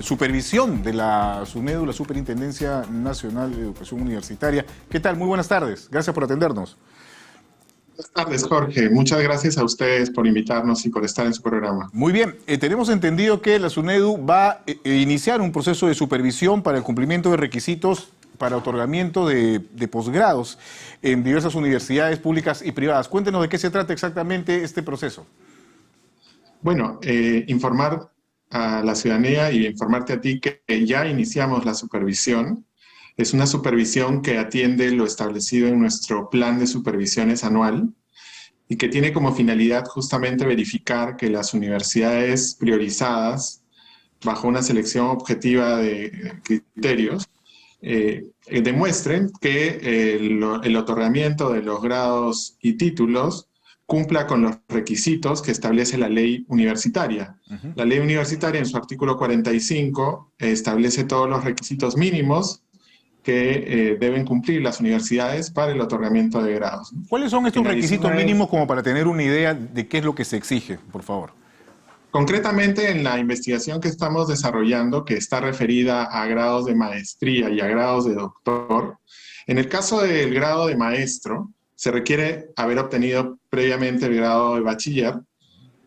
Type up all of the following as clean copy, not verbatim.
supervisión de la SUNEDU, la Superintendencia Nacional de Educación Universitaria. ¿Qué tal? Muy buenas tardes. Gracias por atendernos. Buenas tardes, Jorge. Muchas gracias a ustedes por invitarnos y por estar en su programa. Muy bien. Tenemos entendido que la SUNEDU va a iniciar un proceso de supervisión para el cumplimiento de requisitos para otorgamiento de posgrados en diversas universidades públicas y privadas. Cuéntenos de qué se trata exactamente este proceso. Bueno, informar a la ciudadanía y informarte a ti que ya iniciamos la supervisión. Es una supervisión que atiende lo establecido en nuestro plan de supervisiones anual y que tiene como finalidad justamente verificar que las universidades priorizadas, bajo una selección objetiva de criterios, demuestren que el otorgamiento de los grados y títulos cumpla con los requisitos que establece la ley universitaria. La ley universitaria, en su artículo 45, establece todos los requisitos mínimos que deben cumplir las universidades para el otorgamiento de grados. ¿Cuáles son estos requisitos mínimos como para tener una idea de qué es lo que se exige, por favor? Concretamente, en la investigación que estamos desarrollando, que está referida a grados de maestría y a grados de doctor, en el caso del grado de maestro, se requiere haber obtenido previamente el grado de bachiller,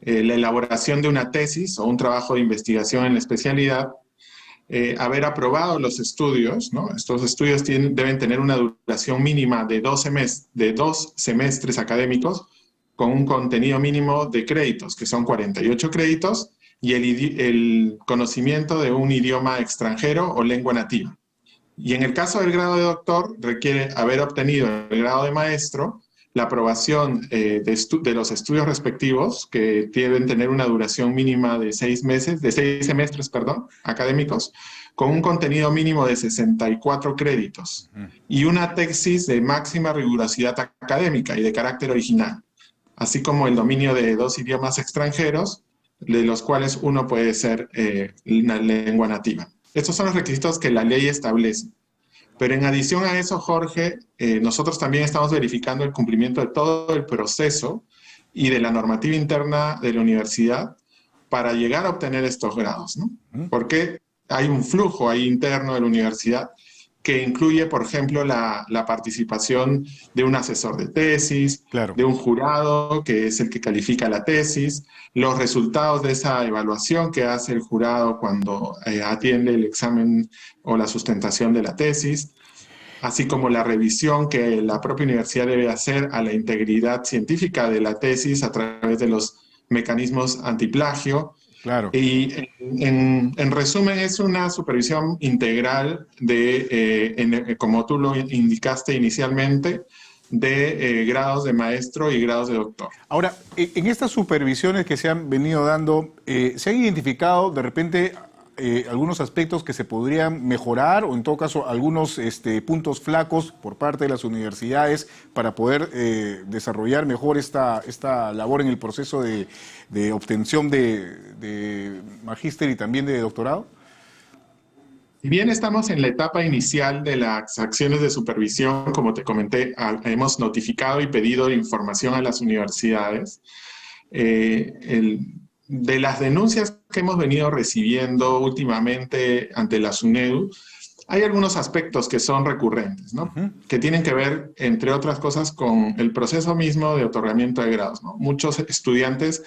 la elaboración de una tesis o un trabajo de investigación en la especialidad, haber aprobado los estudios, ¿no? Estos estudios deben tener una duración mínima de dos semestres académicos con un contenido mínimo de créditos, que son 48 créditos, y el conocimiento de un idioma extranjero o lengua nativa. Y en el caso del grado de doctor, requiere haber obtenido el grado de maestro, la aprobación de los estudios respectivos, que deben tener una duración mínima de 6 semestres, académicos, con un contenido mínimo de 64 créditos, y una tesis de máxima rigurosidad académica y de carácter original, así como el dominio de 2 idiomas extranjeros, de los cuales uno puede ser una lengua nativa. Estos son los requisitos que la ley establece. Pero en adición a eso, Jorge, nosotros también estamos verificando el cumplimiento de todo el proceso y de la normativa interna de la universidad para llegar a obtener estos grados, ¿no? Porque hay un flujo ahí interno de la universidad que incluye, por ejemplo, la participación de un asesor de tesis, claro, de un jurado que es el que califica la tesis, los resultados de esa evaluación que hace el jurado cuando atiende el examen o la sustentación de la tesis, así como la revisión que la propia universidad debe hacer a la integridad científica de la tesis a través de los mecanismos antiplagio. Claro. Y en resumen, es una supervisión integral como tú lo indicaste inicialmente, de grados de maestro y grados de doctor. Ahora, en estas supervisiones que se han venido dando, ¿se han identificado de repente algunos aspectos que se podrían mejorar o en todo caso algunos puntos flacos por parte de las universidades para poder desarrollar mejor esta labor en el proceso de obtención de magíster y también de doctorado? Si bien estamos en la etapa inicial de las acciones de supervisión, como te comenté, hemos notificado y pedido información a las universidades. De las denuncias que hemos venido recibiendo últimamente ante la SUNEDU, hay algunos aspectos que son recurrentes, ¿no? Que tienen que ver, entre otras cosas, con el proceso mismo de otorgamiento de grados, ¿no? Muchos estudiantes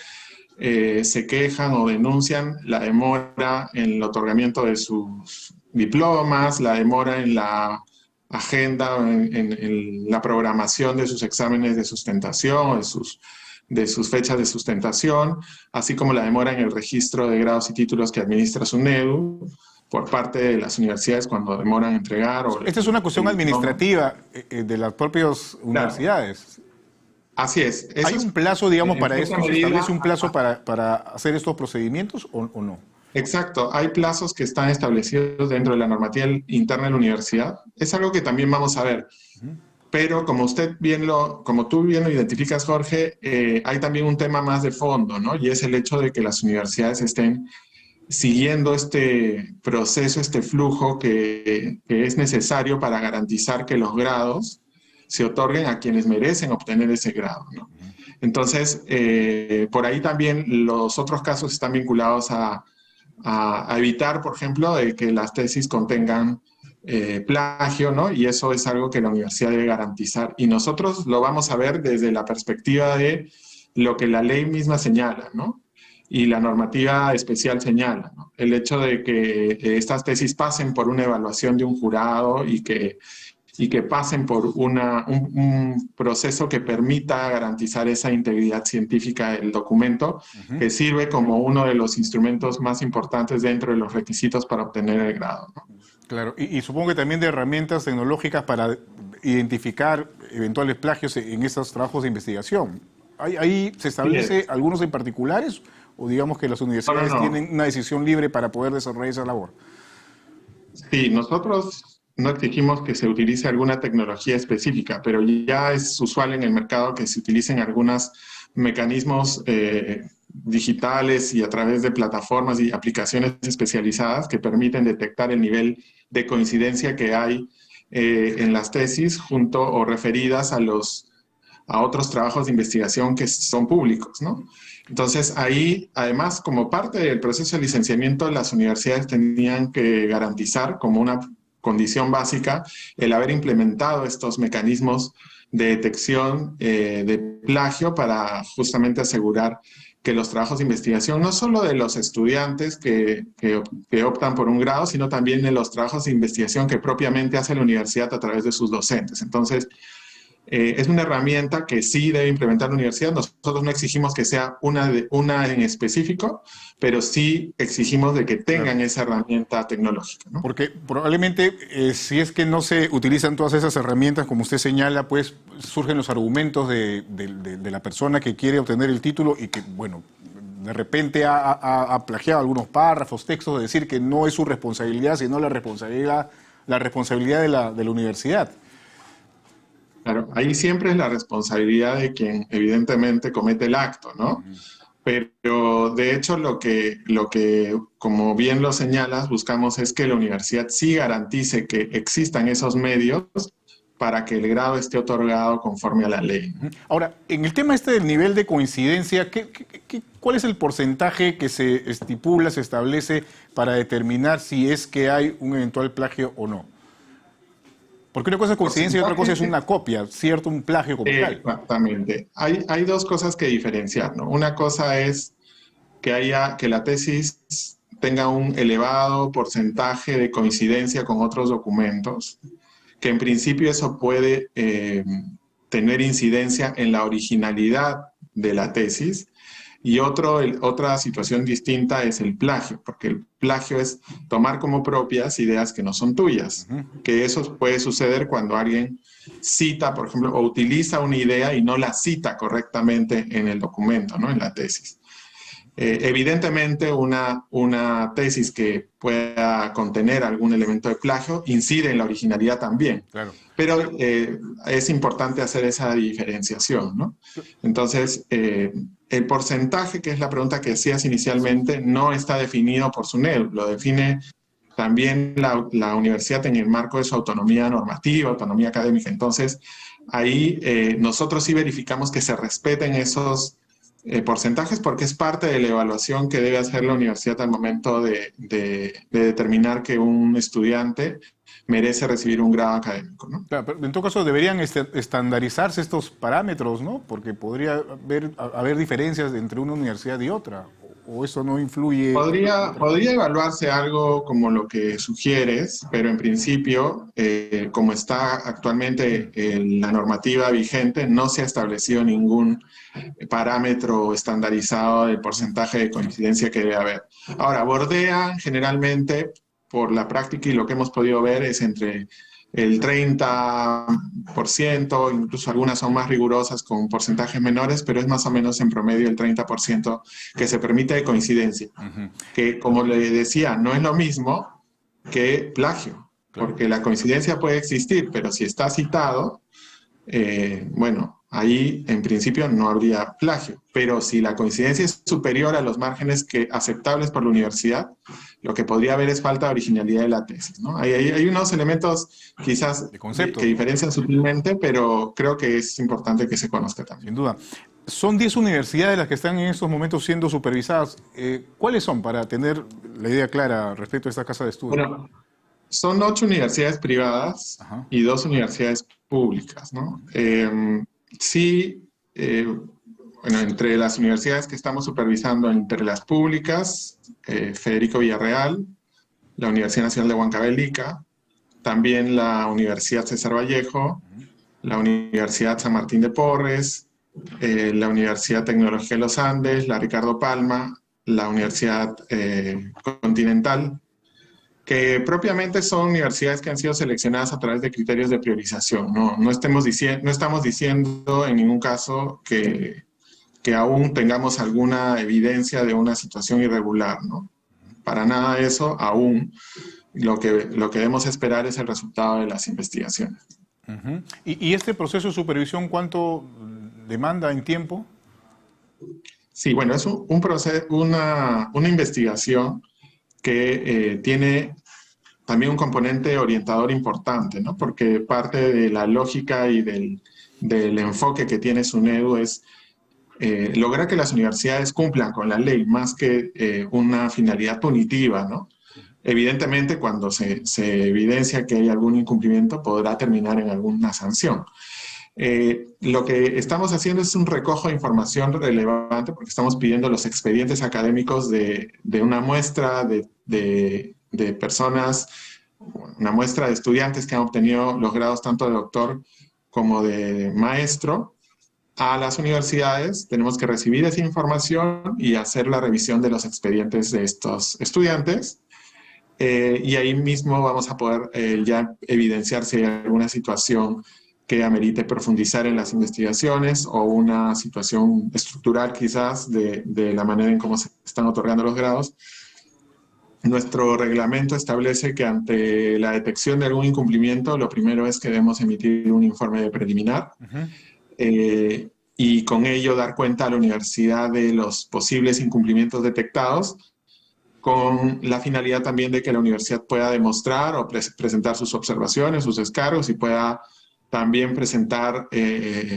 se quejan o denuncian la demora en el otorgamiento de sus diplomas, la demora en la agenda, en la programación de sus exámenes de sustentación, de sus fechas de sustentación, así como la demora en el registro de grados y títulos que administra SUNEDU por parte de las universidades cuando demoran en entregar. Esta es una cuestión administrativa de las propias universidades. Así es. ¿Hay un plazo, digamos, para esto? ¿Se establece un plazo para hacer estos procedimientos o no? Exacto, hay plazos que están establecidos dentro de la normativa interna de la universidad. Es algo que también vamos a ver. Pero como tú bien lo identificas, Jorge, hay también un tema más de fondo, ¿no? Y es el hecho de que las universidades estén siguiendo este proceso, este flujo que es necesario para garantizar que los grados se otorguen a quienes merecen obtener ese grado, ¿no? Entonces, por ahí también los otros casos están vinculados a a evitar, por ejemplo, de que las tesis contengan plagio, ¿no? Y eso es algo que la universidad debe garantizar. Y nosotros lo vamos a ver desde la perspectiva de lo que la ley misma señala, ¿no? Y la normativa especial señala, ¿no? El hecho de que estas tesis pasen por una evaluación de un jurado y que pasen por un proceso que permita garantizar esa integridad científica del documento, que sirve como uno de los instrumentos más importantes dentro de los requisitos para obtener el grado, ¿no? Claro, y supongo que también de herramientas tecnológicas para identificar eventuales plagios en estos trabajos de investigación. ¿Ahí se establece algunos en particulares o digamos que las universidades tienen una decisión libre para poder desarrollar esa labor? Sí, nosotros no exigimos que se utilice alguna tecnología específica, pero ya es usual en el mercado que se utilicen algunos mecanismos digitales y a través de plataformas y aplicaciones especializadas que permiten detectar el nivel de coincidencia que hay en las tesis junto o referidas a otros trabajos de investigación que son públicos, ¿no? Entonces, ahí, además, como parte del proceso de licenciamiento, las universidades tenían que garantizar como una condición básica el haber implementado estos mecanismos de detección de plagio para justamente asegurar que los trabajos de investigación, no solo de los estudiantes que optan por un grado, sino también de los trabajos de investigación que propiamente hace la universidad a través de sus docentes. Entonces, es una herramienta que sí debe implementar la universidad. Nosotros no exigimos que sea una en específico, pero sí exigimos de que tengan esa herramienta tecnológica, ¿no? Porque probablemente si es que no se utilizan todas esas herramientas, como usted señala, pues surgen los argumentos de la persona que quiere obtener el título y que, bueno, de repente ha plagiado algunos párrafos, textos, de decir que no es su responsabilidad, sino la responsabilidad de la universidad. Claro, ahí siempre es la responsabilidad de quien evidentemente comete el acto, ¿no? Pero de hecho lo que, como bien lo señalas, buscamos es que la universidad sí garantice que existan esos medios para que el grado esté otorgado conforme a la ley. Ahora, en el tema este del nivel de coincidencia, ¿cuál es el porcentaje que se estipula, se establece para determinar si es que hay un eventual plagio o no? Porque una cosa es coincidencia y otra cosa es una copia, ¿cierto? Un plagio como tal. Exactamente. Hay dos cosas que diferenciar, ¿no? Una cosa es que la tesis tenga un elevado porcentaje de coincidencia con otros documentos, que en principio eso puede tener incidencia en la originalidad de la tesis. Y otra situación distinta es el plagio, porque el plagio es tomar como propias ideas que no son tuyas, que eso puede suceder cuando alguien cita, por ejemplo, o utiliza una idea y no la cita correctamente en el documento, ¿no? En la tesis. Evidentemente, una tesis que pueda contener algún elemento de plagio incide en la originalidad también. Claro. Pero es importante hacer esa diferenciación, ¿no? Entonces, el porcentaje, que es la pregunta que hacías inicialmente, no está definido por SUNEDU, lo define también la universidad en el marco de su autonomía normativa, autonomía académica. Entonces, ahí nosotros sí verificamos que se respeten esos porcentajes porque es parte de la evaluación que debe hacer la universidad al momento de determinar que un estudiante merece recibir un grado académico, ¿no? Claro, pero en todo caso deberían estandarizarse estos parámetros, ¿no? Porque podría haber diferencias entre una universidad y otra, o eso no influye. Podría evaluarse algo como lo que sugieres, pero en principio, como está actualmente la normativa vigente, no se ha establecido ningún parámetro estandarizado del porcentaje de coincidencia que debe haber. Ahora, bordean generalmente, por la práctica y lo que hemos podido ver, es entre el 30%, incluso algunas son más rigurosas con porcentajes menores, pero es más o menos en promedio el 30% que se permite de coincidencia. Que, como le decía, no es lo mismo que plagio, porque la coincidencia puede existir, pero si está citado, bueno, ahí en principio no habría plagio, pero si la coincidencia es superior a los márgenes aceptables por la universidad, lo que podría haber es falta de originalidad de la tesis, ¿no? Hay unos elementos quizás que diferencian sutilmente, pero creo que es importante que se conozca también. Sin duda. Son 10 universidades las que están en estos momentos siendo supervisadas. ¿Cuáles son, para tener la idea clara respecto a esta casa de estudio? Bueno, son 8 universidades privadas. Ajá. Y 2 universidades públicas, ¿no? Sí, bueno, entre las universidades que estamos supervisando, entre las públicas, Federico Villarreal, la Universidad Nacional de Huancavelica, también la Universidad César Vallejo, la Universidad San Martín de Porres, la Universidad Tecnológica de los Andes, la Ricardo Palma, la Universidad Continental, que propiamente son universidades que han sido seleccionadas a través de criterios de priorización. No estamos diciendo en ningún caso que aún tengamos alguna evidencia de una situación irregular, ¿no? Para nada de eso, aún lo que debemos esperar es el resultado de las investigaciones. Uh-huh. ¿Y este proceso de supervisión cuánto demanda en tiempo? Sí, bueno, es un proceso, una investigación que tiene también un componente orientador importante, ¿no? Porque parte de la lógica y del enfoque que tiene SUNEDU es lograr que las universidades cumplan con la ley más que una finalidad punitiva, ¿no? Evidentemente, cuando se evidencia que hay algún incumplimiento, podrá terminar en alguna sanción. Lo que estamos haciendo es un recojo de información relevante porque estamos pidiendo los expedientes académicos de una muestra de personas, una muestra de estudiantes que han obtenido los grados tanto de doctor como de maestro a las universidades. Tenemos que recibir esa información y hacer la revisión de los expedientes de estos estudiantes. Y ahí mismo vamos a poder ya evidenciar si hay alguna situación que amerite profundizar en las investigaciones o una situación estructural quizás de la manera en cómo se están otorgando los grados. Nuestro reglamento establece que ante la detección de algún incumplimiento, lo primero es que debemos emitir un informe de preliminar y con ello dar cuenta a la universidad de los posibles incumplimientos detectados, con la finalidad también de que la universidad pueda demostrar o presentar sus observaciones, sus descargos y pueda también presentar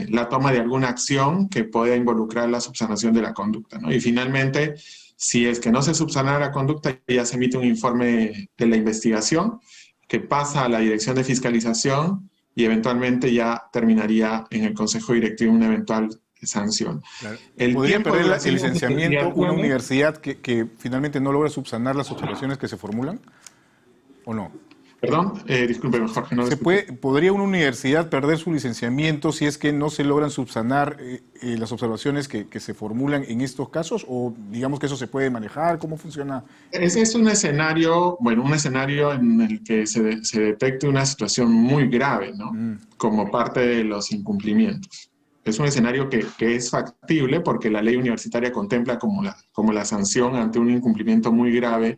la toma de alguna acción que pueda involucrar la subsanación de la conducta, ¿no? Y finalmente, si es que no se subsana la conducta, ya se emite un informe de la investigación que pasa a la Dirección de Fiscalización y eventualmente ya terminaría en el Consejo Directivo una eventual sanción. Claro. ¿Podría perder el licenciamiento una universidad que finalmente no logra subsanar las observaciones que se formulan? ¿O no? Perdón, discúlpeme, Jorge. No ¿Podría una universidad perder su licenciamiento si es que no se logran subsanar las observaciones que se formulan en estos casos? ¿O digamos que eso se puede manejar? ¿Cómo funciona? Ese es un escenario, bueno, un escenario en el que se detecte una situación muy grave, ¿no? Como parte de los incumplimientos. Es un escenario que es factible porque la ley universitaria contempla como la sanción ante un incumplimiento muy grave,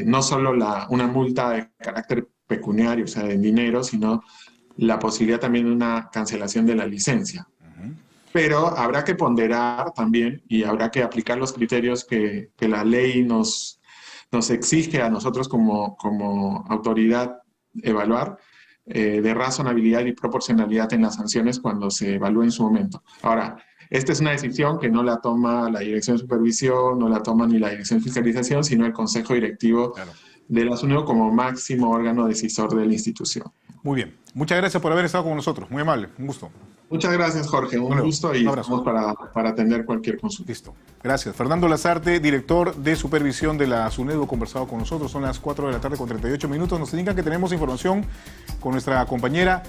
no solo una multa de carácter pecuniario, o sea, en dinero, sino la posibilidad también de una cancelación de la licencia. Pero habrá que ponderar también y habrá que aplicar los criterios que la ley nos exige a nosotros como autoridad evaluar, de razonabilidad y proporcionalidad en las sanciones cuando se evalúe en su momento. Ahora, esta es una decisión que no la toma la Dirección de Supervisión, no la toma ni la Dirección de Fiscalización, sino el Consejo Directivo de la SUNEDU como máximo órgano decisor de la institución. Muy bien. Muchas gracias por haber estado con nosotros. Muy amable. Un gusto. Muchas gracias, Jorge. Un gusto y estamos para atender cualquier consulta. Listo. Gracias. Fernando Lasarte, director de supervisión de la SUNEDU, conversado con nosotros. Son las 4 de la tarde con 38 minutos. Nos indican que tenemos información con nuestra compañera